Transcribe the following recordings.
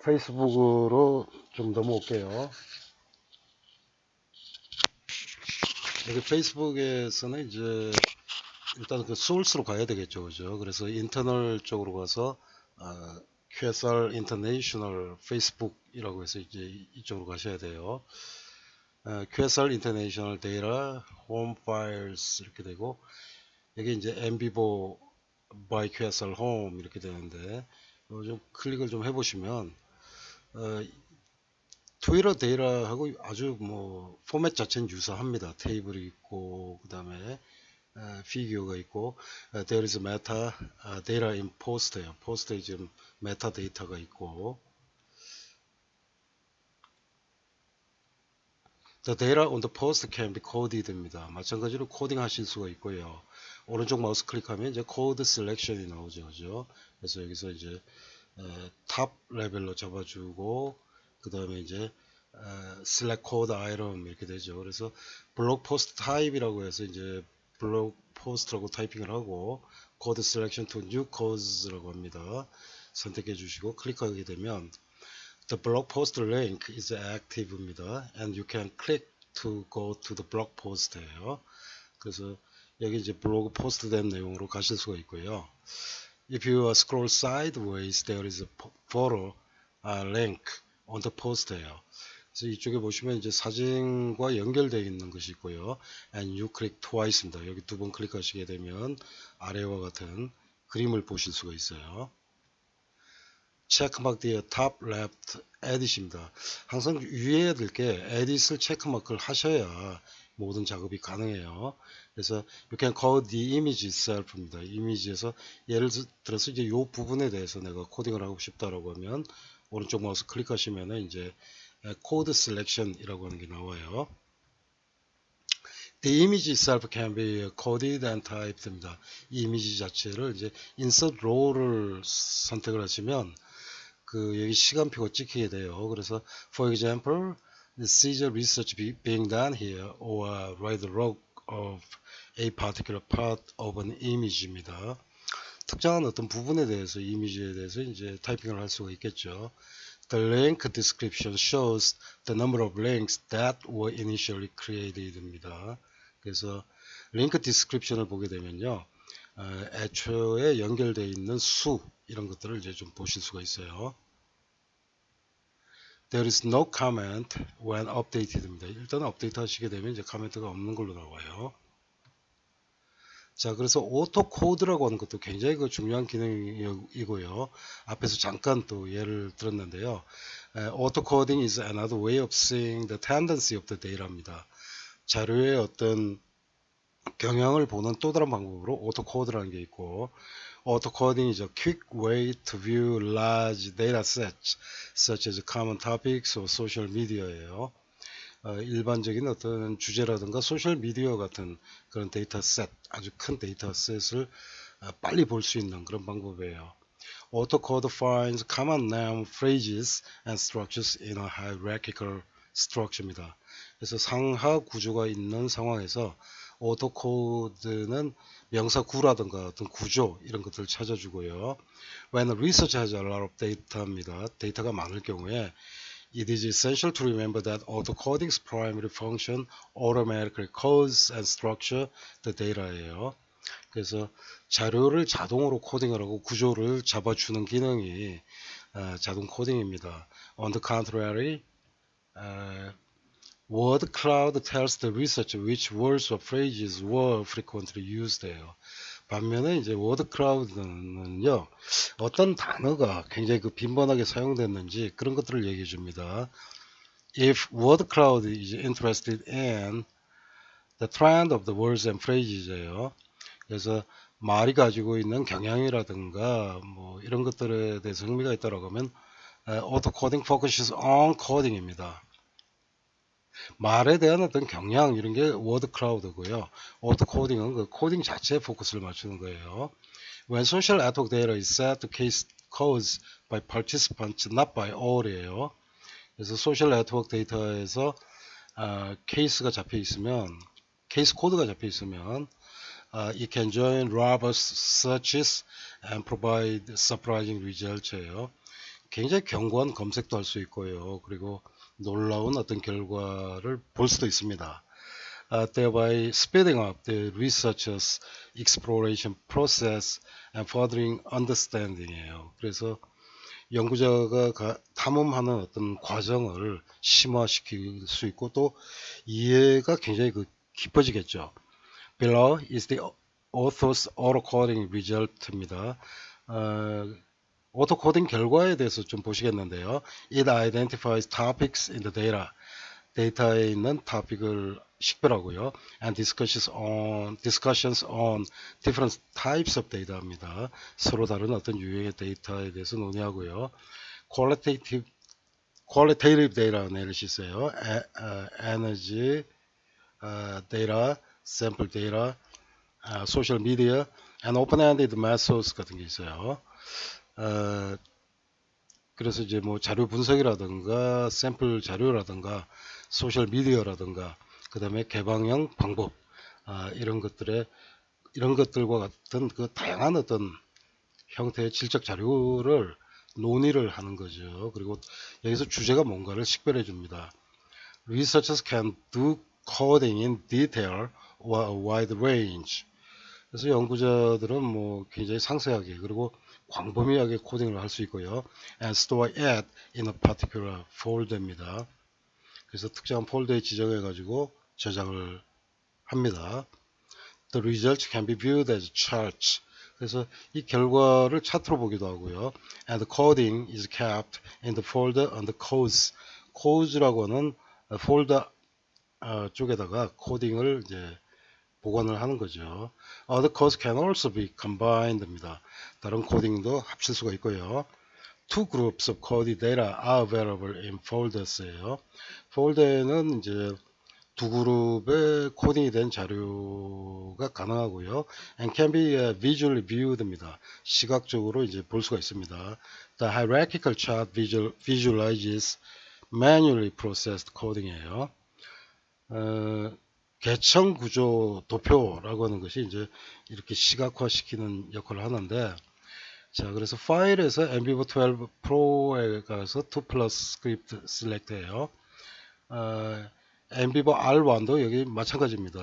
페이스북으로 좀 넘어올게요. 여기 페이스북에서는 이제 일단 그 소스로 가야 되겠죠, 그죠? 그래서 인터널 쪽으로 가서 QSR 인터내셔널 페이스북이라고 해서 이제 이쪽으로 가셔야 돼요. QSR 인터내셔널 데이터 홈 파일스 이렇게 되고 여기 이제 MVivo by QSR 홈 이렇게 되는데 좀 클릭을 좀 해보시면 트위터 데이터하고 아주 뭐 포맷 자체는 유사합니다. 테이블이 있고 그 다음에 피규어가 있고 there is meta data in post예요. post에 지금 메타 데이터가 있고 the data on the post can be coded입니다. 마찬가지로 코딩 하실 수가 있고요. 오른쪽 마우스 클릭하면 이제 코드 셀렉션이 나오죠. 그죠? 그래서 여기서 이제 탑 레벨로 잡아주고 그 다음에 이제 select code item 이렇게 되죠. 그래서 블록 포스트 타입이라고 해서 이제 블록 포스트라고 타이핑을 하고 code selection to new codes라고 합니다. 선택해 주시고 클릭하게 되면 the blog post link is active입니다. and you can click to go to the blog post예요. 그래서 여기 이제 블로그 포스트 된 내용으로 가실 수가 있고요. If you scroll sideways, there is a photo link on the post예요. 그래서 이쪽에 보시면 이제 사진과 연결되어 있는 것이 있고요. And you click twice입니다. 여기 두 번 클릭하시게 되면 아래와 같은 그림을 보실 수가 있어요. 체크마크 뒤에 top left edit입니다. 항상 유의해야 될 게 edit을 체크마크를 하셔야 모든 작업이 가능해요. 그래서 you can code the image itself입니다. 이미지에서 예를 들어서 이제 이 부분에 대해서 내가 코딩을 하고 싶다라고 하면 오른쪽 마우스 클릭하시면 이제 code selection이라고 하는 게 나와요. The image itself can be coded and typed입니다. 이 이미지 자체를 이제 insert row를 선택을 하시면 그 여기 시간표가 찍히게 돼요. 그래서 for example, this is a research being done here or write the log of a particular part of an image입니다. 특정한 어떤 부분에 대해서 이미지에 대해서 이제 타이핑을 할 수가 있겠죠. The link description shows the number of links that were initially created입니다. 그래서 링크 디스크립션을 보게 되면요, 애초에 연결되어 있는 수 이런 것들을 이제 좀 보실 수가 있어요. There is no comment when updated입니다. 일단 업데이트 하시게 되면 이제 코멘트가 없는 걸로 나와요. 자, 그래서 오토 코드라고 하는 것도 굉장히 그 중요한 기능이고요. 앞에서 잠깐 또 예를 들었는데요. Auto coding is another way of seeing the tendency of the data입니다. 자료의 어떤 경향을 보는 또 다른 방법으로 오토 코드라는 게 있고, auto coding is a quick way to view large data sets such as common topics or social media예요. 일반적인 어떤 주제라든가 소셜 미디어 같은 그런 데이터셋, 아주 큰 데이터셋을 빨리 볼 수 있는 그런 방법이에요. AutoCode finds common noun phrases and structures in a hierarchical structure입니다. 그래서 상하 구조가 있는 상황에서 AutoCode는 명사구라든가 어떤 구조 이런 것들을 찾아주고요. When research has a lot of data입니다. 데이터가 많을 경우에 It is essential to remember that AutoCoding's primary function automatically codes and structure the data예요. 그래서 자료를 자동으로 코딩을 하고 구조를 잡아주는 기능이 자동 코딩입니다. On the contrary, word cloud tells the researcher which words or phrases were frequently used예요. 반면에 이제 워드 클라우드는요, 어떤 단어가 굉장히 그 빈번하게 사용됐는지 그런 것들을 얘기해 줍니다. If word cloud is interested in the trend of the words and phrases예요. 그래서 말이 가지고 있는 경향이라든가 뭐 이런 것들에 대해서 흥미가 있다라고 하면 auto coding focuses on coding입니다. 말에 대한 어떤 경향 이런 게 워드 클라우드고요. 오토 코딩은 그 코딩 자체에 포커스를 맞추는 거예요. When social network data is set to case codes by participants, not by all이에요. 그래서 소셜 네트워크 데이터에서 케이스가 잡혀 있으면, 케이스 코드가 잡혀 있으면, it can join robust searches and provide surprising results예요. 굉장히 견고한 검색도 할 수 있고요. 그리고 놀라운 어떤 결과를 볼 수도 있습니다. thereby speeding up the researcher's exploration process and furthering understanding이에요. 그래서 연구자가 탐험하는 어떤 과정을 심화시킬 수 있고 또 이해가 굉장히 깊어지겠죠. Below is the author's auto-coding result입니다. 오토코딩 결과에 대해서 좀 보시겠는데요. It identifies topics in the data. 데이터에 있는 토픽을 식별하고요. And discussions on different types of data입니다. 서로 다른 어떤 유형의 데이터에 대해서 논의하고요. qualitative data analysis예요. energy data, sample data, social media, and open-ended methods 같은 게 있어요. 그래서 이제 뭐 자료 분석이라든가 샘플 자료라든가 소셜 미디어라든가 그 다음에 개방형 방법 이런 것들과 같은 그 다양한 어떤 형태의 질적 자료를 논의를 하는 거죠. 그리고 여기서 주제가 뭔가를 식별해 줍니다. Researchers can do coding in detail or a wide range. 그래서 연구자들은 뭐 굉장히 상세하게 그리고 광범위하게 코딩을 할 수 있고요. And store it in a particular folder입니다. 그래서 특정한 폴더에 지정해 가지고 저장을 합니다. The results can be viewed as charts. 그래서 이 결과를 차트로 보기도 하고요. And the coding is kept in the folder under codes. codes라고 하는 폴더 쪽에다가 코딩을 이제 보관을 하는 거죠. Other codes can also be combined입니다. 다른 코딩도 합칠 수가 있고요. Two groups of coded data are available in folders예요. 폴더에는 이제 두 그룹의 코딩이 된 자료가 가능하고요. And can be visually viewed입니다. 시각적으로 이제 볼 수가 있습니다. The hierarchical chart visualizes manually processed coding이에요. 계층 구조 도표라고 하는 것이 이제 이렇게 시각화시키는 역할을 하는데, 자, 그래서 파일에서 NVIVO 12 Pro에 가서 2 plus script select예요. NVIVO R1도 여기 마찬가지입니다.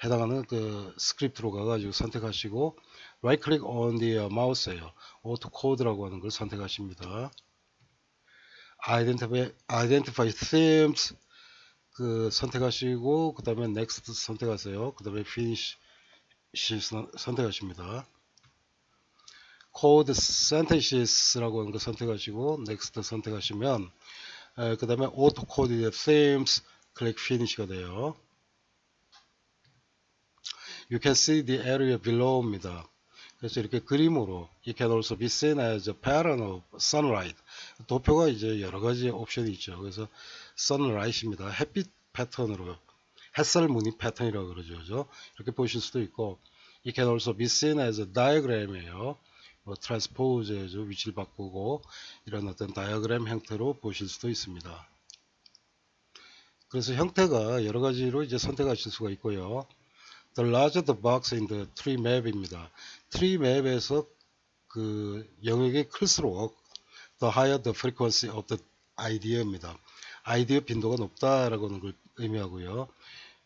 해당하는 그 스크립트로 가가지고 선택하시고 right click on the mouse예요. auto code라고 하는 걸 선택하십니다. identify themes 그 선택하시고 그 다음에 next 선택하세요. 그 다음에 finish 선택하십니다. code sentenses라고 하는 거 선택하시고 next 선택하시면 그 다음에 auto code themes click finish가 돼요. You can see the area below입니다. 그래서 이렇게 그림으로 it can also be seen as a pattern of sunlight. 도표가 이제 여러 가지 옵션이 있죠. 그래서 sunlight입니다. 햇빛 패턴으로 햇살 무늬 패턴이라고 그러죠. 이렇게 보실 수도 있고 it can also be seen as a diagram이에요. 뭐 transpose죠. 위치를 바꾸고 이런 어떤 다이어그램 형태로 보실 수도 있습니다. 그래서 형태가 여러 가지로 이제 선택하실 수가 있고요. The larger the box in the tree map입니다. 트리 맵에서 그 영역이 클수록 the higher the frequency of the idea입니다. 아이디어 빈도가 높다라고 하는 걸 의미하고요.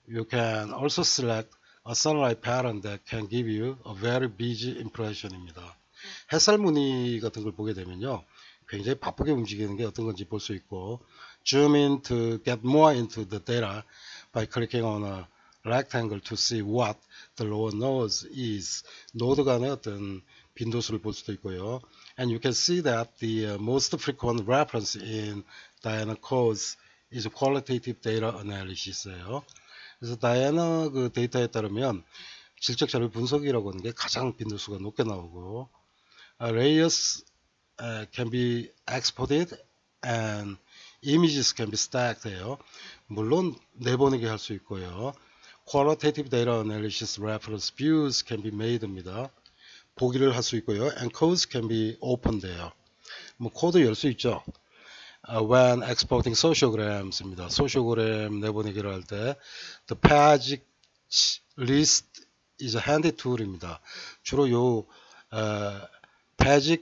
You can also select a sunlight pattern that can give you a very busy impression입니다. 햇살 무늬 같은 걸 보게 되면요. 굉장히 바쁘게 움직이는 게 어떤 건지 볼 수 있고 zoom in to get more into the data by clicking on a rectangle to see what the lower node is. 노드 간의 어떤 빈도수를 볼 수도 있고요. And you can see that the most frequent reference in Diana codes is qualitative data analysis예요. 그래서 다이애나 그 데이터에 따르면 질적 자료 분석이라고 하는 게 가장 빈도수가 높게 나오고 layers can be exported and images can be stacked예요. 물론 내보내기 할 수 있고요. Qualitative data analysis reference views can be made입니다. 보기를 할 수 있고요. And codes can be opened예요. 뭐 코드 열 수 있죠. When exporting sociograms입니다. 소시오그램 내보내기를 할 때 the page list is a handy tool입니다. 주로 요 page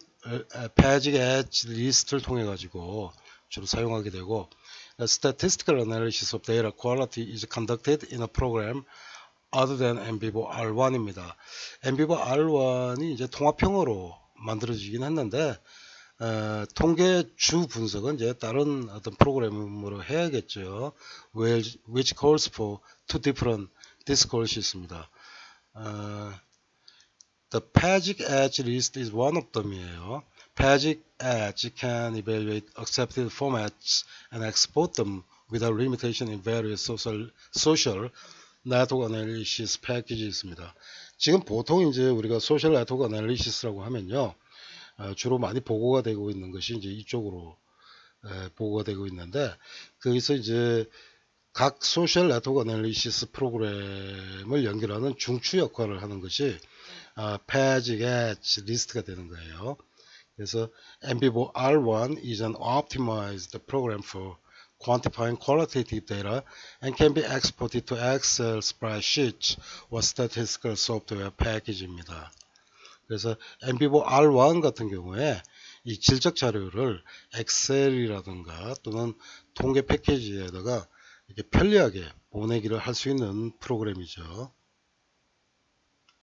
Page Edge List를 통해 가지고 주로 사용하게 되고, Statistical Analysis of Data Quality is conducted in a program other than NBIVO R1입니다. NBIVO R1이 이제 통합형으로 만들어지긴 했는데, 통계 주 분석은 이제 다른 어떤 프로그램으로 해야겠죠. Which calls for two different discourses입니다. The Page Edge list is one of them이에요. Page Edge can evaluate accepted formats and export them without limitation in various social network analysis packages 있습니다. 지금 보통 이제 우리가 social network analysis라고 하면요, 주로 많이 보고가 되고 있는 것이 이제 이쪽으로 보고가 되고 있는데, 거기서 이제 각 소셜 네트워크 애널리시스 프로그램을 연결하는 중추 역할을 하는 것이 Page Edge 리스트가 되는 거예요. 그래서 NBIVO R1 is an optimized program for quantifying qualitative data and can be exported to Excel spreadsheets or statistical software package입니다. 그래서 NBIVO R1 같은 경우에 이 질적 자료를 엑셀이라든가 또는 통계 패키지에다가 이렇게 편리하게 보내기를 할 수 있는 프로그램이죠.